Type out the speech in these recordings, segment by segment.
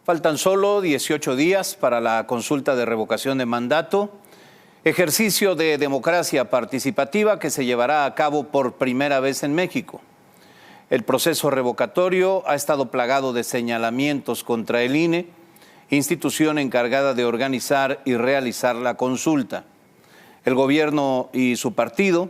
Faltan solo 18 días para la consulta de revocación de mandato, ejercicio de democracia participativa que se llevará a cabo por primera vez en México. El proceso revocatorio ha estado plagado de señalamientos contra el INE, institución encargada de organizar y realizar la consulta. El gobierno y su partido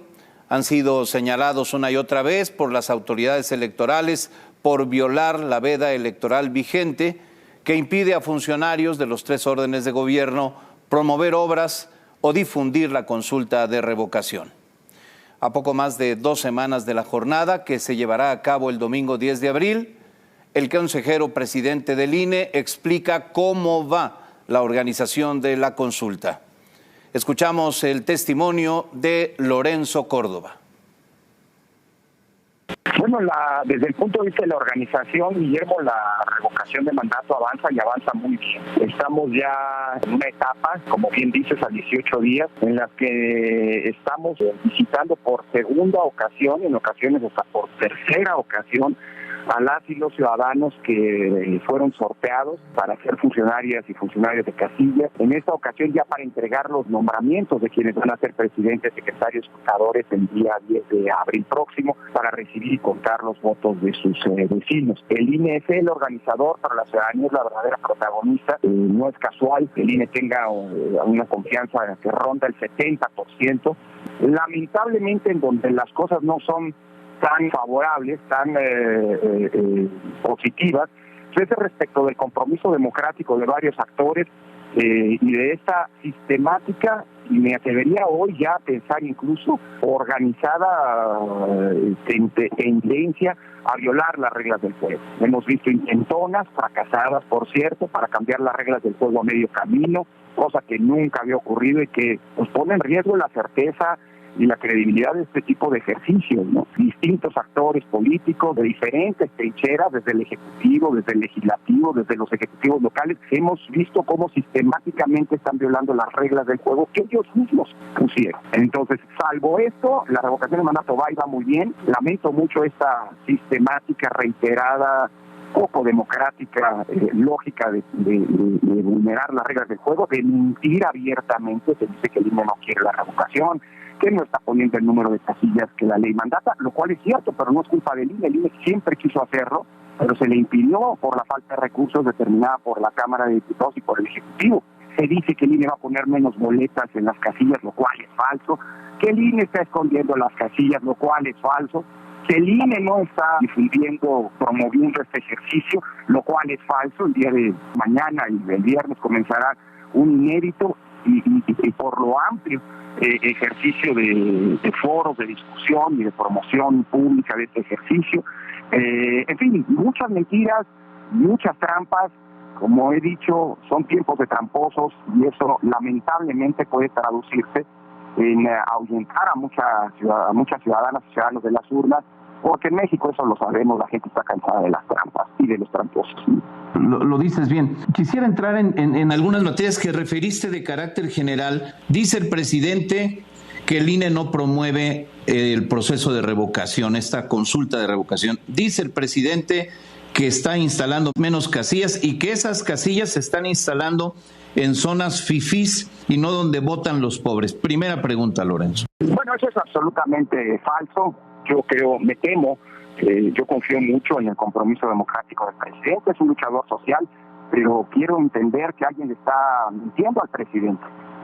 han sido señalados una y otra vez por las autoridades electorales por violar la veda electoral vigente que impide a funcionarios de los 3 órdenes de gobierno promover obras o difundir la consulta de revocación. A poco más de 2 semanas de la jornada, que se llevará a cabo el domingo 10 de abril, el consejero presidente del INE explica cómo va la organización de la consulta. Escuchamos el testimonio de Lorenzo Córdoba. Bueno, desde el punto de vista de la organización, Guillermo, la revocación de mandato avanza y avanza muy bien. Estamos ya en una etapa, como bien dices, a 18 días, en las que estamos visitando por segunda ocasión, en ocasiones hasta por tercera ocasión, a las y los ciudadanos que fueron sorteados para ser funcionarias y funcionarios de casilla. En esta ocasión ya para entregar los nombramientos de quienes van a ser presidentes, secretarios, contadores el día 10 de abril próximo, para recibir y contar los votos de sus vecinos. El INE es el organizador, para la ciudadanía es la verdadera protagonista. No es casual que el INE tenga una confianza que ronda el 70%. Lamentablemente, en donde las cosas no son tan favorables, tan positivas, es respecto del compromiso democrático de varios actores y de esta sistemática, y me atrevería hoy ya a pensar incluso organizada tendencia a violar las reglas del juego. Hemos visto intentonas, fracasadas por cierto, para cambiar las reglas del juego a medio camino, cosa que nunca había ocurrido y que nos pone en riesgo la certeza y la credibilidad de este tipo de ejercicios, ¿no? Distintos actores políticos de diferentes trincheras, desde el Ejecutivo, desde el Legislativo, desde los ejecutivos locales, hemos visto cómo sistemáticamente están violando las reglas del juego que ellos mismos pusieron. Entonces, salvo esto, la revocación de mandato va y va muy bien. Lamento mucho esta sistemática, reiterada, poco democrática, lógica de vulnerar las reglas del juego, de mentir abiertamente. Se dice que el INE no quiere la revocación, que no está poniendo el número de casillas que la ley mandata, lo cual es cierto, pero no es culpa del INE. El INE siempre quiso hacerlo, pero se le impidió por la falta de recursos determinada por la Cámara de Diputados y por el Ejecutivo. Se dice que el INE va a poner menos boletas en las casillas, lo cual es falso, que el INE está escondiendo las casillas, lo cual es falso, que el INE no está difundiendo, promoviendo este ejercicio, lo cual es falso. El día de mañana y el viernes comenzará un inédito y por lo amplio ejercicio de foros, de discusión y de promoción pública de este ejercicio. En fin, muchas mentiras, muchas trampas. Como he dicho, son tiempos de tramposos y eso lamentablemente puede traducirse en ahuyentar a muchas ciudadanas y ciudadanos de las urnas, porque en México, eso lo sabemos, la gente está cansada de las trampas y de los tramposos. Lo dices bien. Quisiera entrar en algunas materias que referiste de carácter general. Dice el presidente que el INE no promueve el proceso de revocación, esta consulta de revocación. Dice el presidente que está instalando menos casillas y que esas casillas se están instalando en zonas fifís y no donde votan los pobres. Primera pregunta, Lorenzo. Bueno, eso es absolutamente falso. Me temo, yo confío mucho en el compromiso democrático del presidente, es un luchador social, pero quiero entender que alguien le está mintiendo al presidente.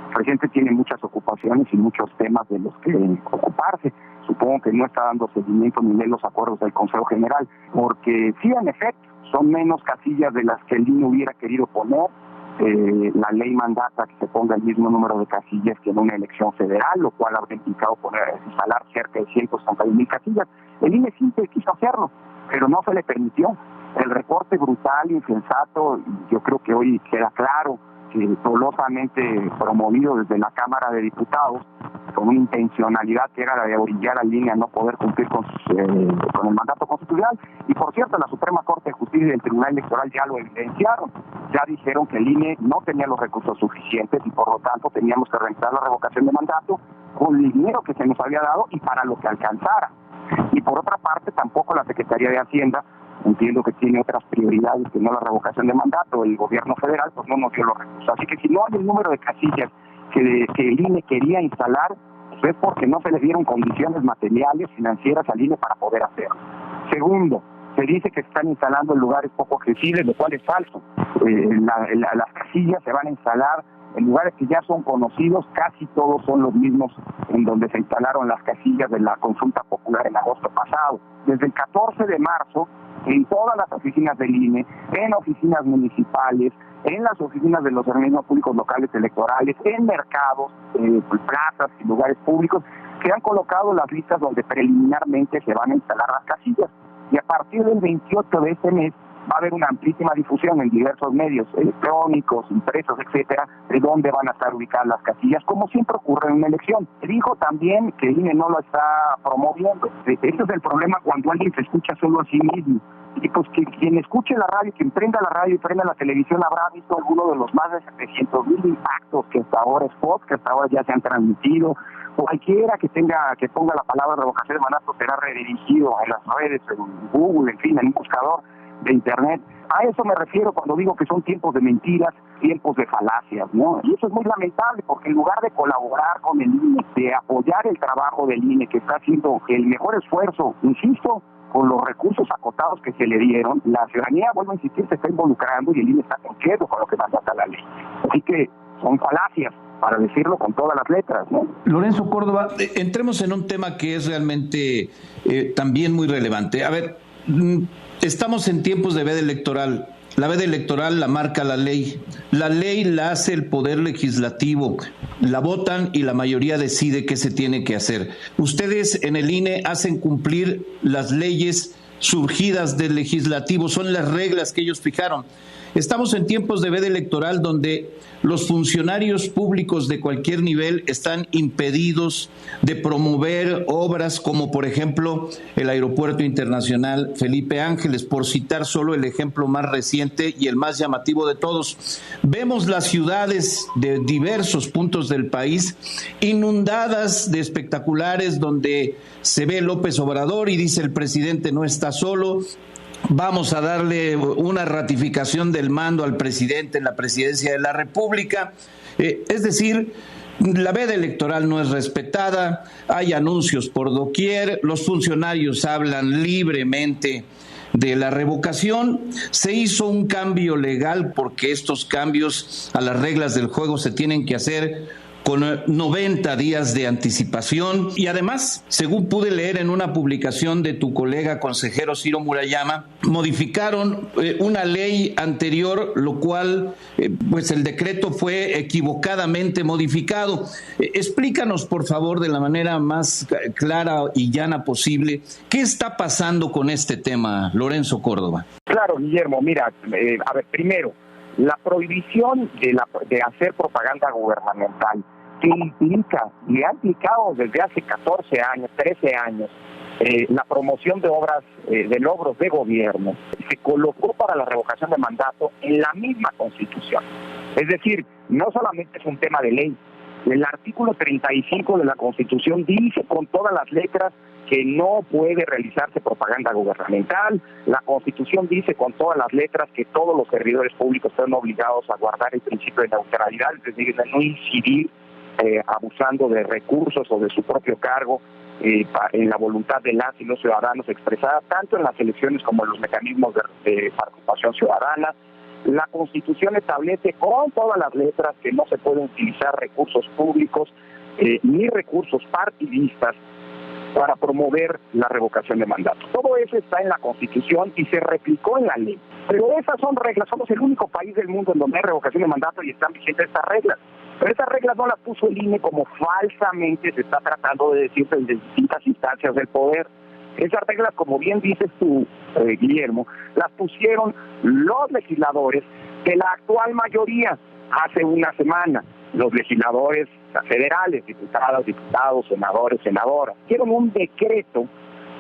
El presidente tiene muchas ocupaciones y muchos temas de los que ocuparse. Supongo que no está dando seguimiento ni lee los acuerdos del Consejo General, porque sí, en efecto, son menos casillas de las que el INE hubiera querido poner. La ley mandata que se ponga el mismo número de casillas que en una elección federal, lo cual habría implicado instalar cerca de 161,000 casillas. El INE siempre quiso hacerlo, pero no se le permitió. El recorte brutal, insensato, yo creo que hoy queda claro que dolosamente promovido desde la Cámara de Diputados, con una intencionalidad que era la de orillar al INE a no poder cumplir con el mandato constitucional. Y por cierto, la Suprema Corte de Justicia y el Tribunal Electoral ya lo evidenciaron. Ya dijeron que el INE no tenía los recursos suficientes y por lo tanto teníamos que realizar la revocación de mandato con el dinero que se nos había dado y para lo que alcanzara. Y por otra parte, tampoco la Secretaría de Hacienda entiendo que tiene otras prioridades que no la revocación de mandato. El gobierno federal pues no nos dio los recursos. Así que si no hay el número de casillas que el INE quería instalar, pues es porque no se le dieron condiciones materiales, financieras al INE para poder hacerlo. Segundo, se dice que se están instalando en lugares poco accesibles, lo cual es falso. Las casillas se van a instalar en lugares que ya son conocidos, casi todos son los mismos en donde se instalaron las casillas de la consulta popular en agosto pasado. Desde el 14 de marzo, en todas las oficinas del INE, en oficinas municipales, en las oficinas de los organismos públicos locales electorales, en mercados, plazas y lugares públicos, se han colocado las listas donde preliminarmente se van a instalar las casillas. Y a partir del 28 de este mes va a haber una amplísima difusión en diversos medios electrónicos, impresos, etcétera, de dónde van a estar ubicadas las casillas, como siempre ocurre en una elección. Dijo también que el INE no lo está promoviendo. Ese es el problema cuando alguien se escucha solo a sí mismo. Y pues que quien escuche la radio, quien prenda la radio y prenda la televisión habrá visto alguno de los más de 700,000 impactos que hasta ahora, spots que hasta ahora ya se han transmitido. Cualquiera que ponga la palabra revocación de mandato será redirigido en las redes, en Google, en fin, en un buscador de internet. A eso me refiero cuando digo que son tiempos de mentiras, tiempos de falacias, ¿no? Y eso es muy lamentable porque en lugar de colaborar con el INE, de apoyar el trabajo del INE, que está haciendo el mejor esfuerzo, insisto, con los recursos acotados que se le dieron, la ciudadanía, vuelvo a insistir, se está involucrando y el INE está conquedo con lo que mandata la ley. Así que son falacias, para decirlo con todas las letras, ¿no? Lorenzo Córdoba, entremos en un tema que es realmente también muy relevante. A ver, estamos en tiempos de veda electoral. La veda electoral la marca la ley. La ley la hace el Poder Legislativo. La votan y la mayoría decide qué se tiene que hacer. Ustedes en el INE hacen cumplir las leyes surgidas del Legislativo. Son las reglas que ellos fijaron. Estamos en tiempos de veda electoral donde los funcionarios públicos de cualquier nivel están impedidos de promover obras como, por ejemplo, el Aeropuerto Internacional Felipe Ángeles, por citar solo el ejemplo más reciente y el más llamativo de todos. Vemos las ciudades de diversos puntos del país inundadas de espectaculares donde se ve López Obrador y dice el presidente no está solo. Vamos a darle una ratificación del mando al presidente en la presidencia de la República. Es decir, la veda electoral no es respetada, hay anuncios por doquier, los funcionarios hablan libremente de la revocación. Se hizo un cambio legal porque estos cambios a las reglas del juego se tienen que hacer con 90 días de anticipación y además, según pude leer en una publicación de tu colega consejero Ciro Murayama, modificaron una ley anterior, lo cual pues el decreto fue equivocadamente modificado. Explícanos, por favor, de la manera más clara y llana posible, ¿qué está pasando con este tema, Lorenzo Córdoba? Claro, Guillermo, mira, a ver, primero, la prohibición de hacer propaganda gubernamental que implica, y ha implicado desde hace 14 años, 13 años, la promoción de obras, de logros de gobierno, se colocó para la revocación de mandato en la misma Constitución. Es decir, no solamente es un tema de ley, el artículo 35 de la Constitución dice con todas las letras que no puede realizarse propaganda gubernamental. La Constitución dice con todas las letras que todos los servidores públicos están obligados a guardar el principio de neutralidad, es decir, de no incidir abusando de recursos o de su propio cargo en la voluntad de las y los ciudadanos expresada tanto en las elecciones como en los mecanismos de participación ciudadana. La Constitución establece con todas las letras que no se pueden utilizar recursos públicos ni recursos partidistas para promover la revocación de mandato. Todo eso está en la Constitución y se replicó en la ley. Pero esas son reglas, somos el único país del mundo en donde hay revocación de mandato y están vigentes estas reglas. Pero esas reglas no las puso el INE como falsamente se está tratando de decir desde distintas instancias del poder. Esas reglas, como bien dices tú, Guillermo, las pusieron los legisladores de la actual mayoría hace una semana. Los legisladores federales, diputadas, diputados, senadores, senadoras, hicieron un decreto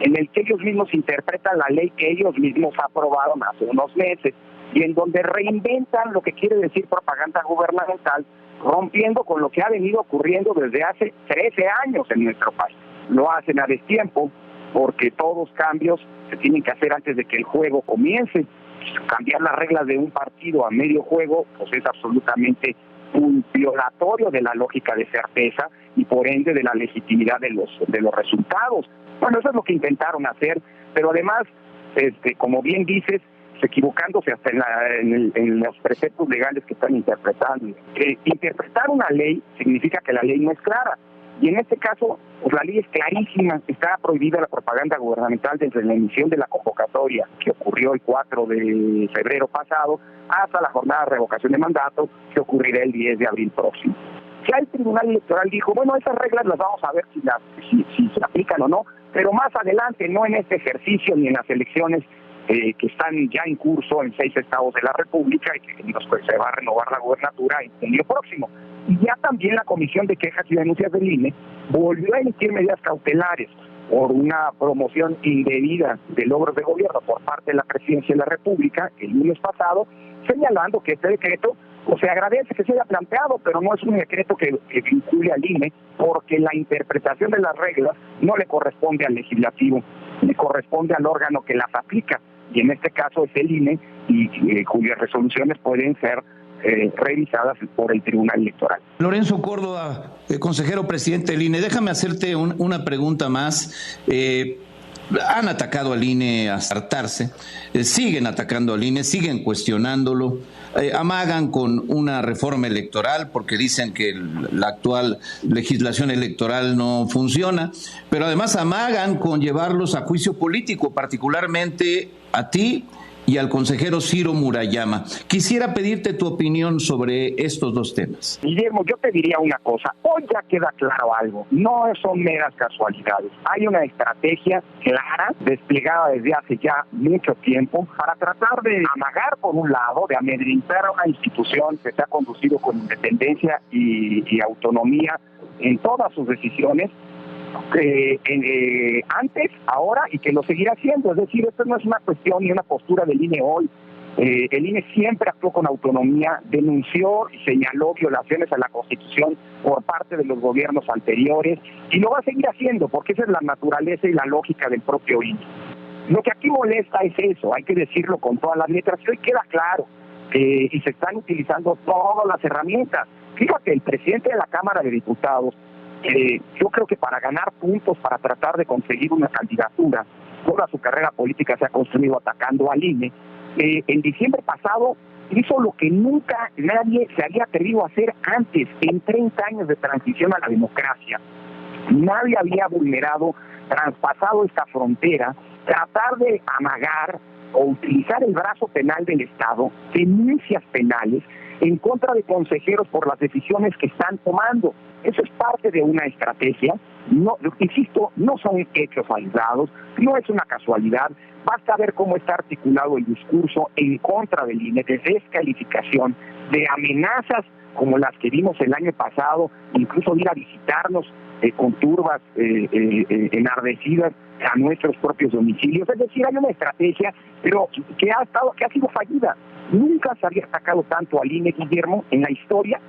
en el que ellos mismos interpretan la ley que ellos mismos aprobaron hace unos meses y en donde reinventan lo que quiere decir propaganda gubernamental, rompiendo con lo que ha venido ocurriendo desde hace 13 años en nuestro país. Lo hacen a destiempo, porque todos cambios se tienen que hacer antes de que el juego comience. Cambiar las reglas de un partido a medio juego pues es absolutamente un violatorio de la lógica de certeza y por ende de la legitimidad de los resultados. Bueno, eso es lo que intentaron hacer, pero además, como bien dices, equivocándose hasta en los preceptos legales que están interpretando. Interpretar una ley significa que la ley no es clara. Y en este caso, pues la ley es clarísima. Está prohibida la propaganda gubernamental desde la emisión de la convocatoria, que ocurrió el 4 de febrero pasado, hasta la jornada de revocación de mandato, que ocurrirá el 10 de abril próximo. Ya el Tribunal Electoral dijo, bueno, esas reglas las vamos a ver si se aplican o no, pero más adelante, no en este ejercicio ni en las elecciones que están ya en curso en 6 estados de la República y que se va a renovar la gubernatura en junio próximo. Y ya también la Comisión de Quejas y Denuncias del INE volvió a emitir medidas cautelares por una promoción indebida de logros de gobierno por parte de la Presidencia de la República el lunes pasado, señalando que este decreto, se agradece que se haya planteado, pero no es un decreto que vincule al INE, porque la interpretación de las reglas no le corresponde al legislativo, le corresponde al órgano que las aplica, y en este caso es el INE, y cuyas resoluciones pueden ser revisadas por el Tribunal Electoral. Lorenzo Córdoba, consejero presidente del INE, déjame hacerte una pregunta más. Han atacado al INE hasta hartarse, siguen atacando al INE, siguen cuestionándolo, amagan con una reforma electoral porque dicen que la actual legislación electoral no funciona, pero además amagan con llevarlos a juicio político, particularmente a ti y al consejero Ciro Murayama. Quisiera pedirte tu opinión sobre estos dos temas. Guillermo, yo te diría una cosa. Hoy ya queda claro algo. No son meras casualidades. Hay una estrategia clara, desplegada desde hace ya mucho tiempo, para tratar de amagar, por un lado, de amedrentar a una institución que se ha conducido con independencia y autonomía en todas sus decisiones, antes, ahora y que lo seguirá haciendo. Es decir, esto no es una cuestión ni una postura del INE hoy. El INE siempre actuó con autonomía, denunció y señaló violaciones a la Constitución por parte de los gobiernos anteriores y lo va a seguir haciendo porque esa es la naturaleza y la lógica del propio INE. Lo que aquí molesta es eso, hay que decirlo con todas las letras, que hoy queda claro y se están utilizando todas las herramientas. Fíjate, el presidente de la Cámara de Diputados, yo creo que para ganar puntos, para tratar de conseguir una candidatura, toda su carrera política se ha construido atacando al INE. En diciembre pasado hizo lo que nunca nadie se había atrevido a hacer antes, en 30 años de transición a la democracia. Nadie había vulnerado, traspasado esta frontera, tratar de amagar o utilizar el brazo penal del Estado, denuncias penales en contra de consejeros por las decisiones que están tomando. Eso es parte de una estrategia. No, insisto, no son hechos aislados, no es una casualidad. Basta ver cómo está articulado el discurso en contra del INE, de descalificación, de amenazas como las que vimos el año pasado, incluso ir a visitarnos con turbas enardecidas a nuestros propios domicilios. Es decir, hay una estrategia, pero que ha sido fallida. Nunca se había atacado tanto al INE, Guillermo, en la historia.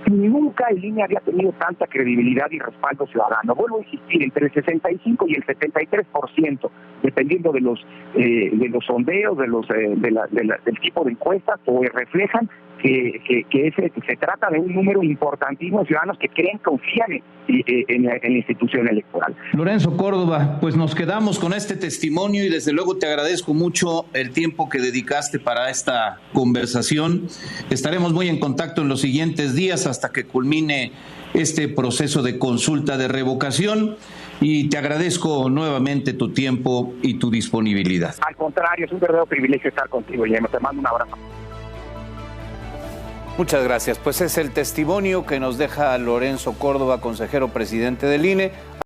Nunca el INE había tenido tanta credibilidad y respaldo ciudadano. Vuelvo a insistir, entre el 65 y el 73%, dependiendo de los sondeos, del tipo de encuestas, pues reflejan que se trata de un número importantísimo de ciudadanos que creen, confían en la institución electoral. Lorenzo Córdoba, pues nos quedamos con este testimonio y desde luego te agradezco mucho el tiempo que dedicaste para esta conversación. Estaremos muy en contacto en los siguientes días hasta que culmine este proceso de consulta de revocación y te agradezco nuevamente tu tiempo y tu disponibilidad. Al contrario, es un verdadero privilegio estar contigo, Guillermo. Te mando un abrazo. Muchas gracias. Pues es el testimonio que nos deja Lorenzo Córdoba, consejero presidente del INE.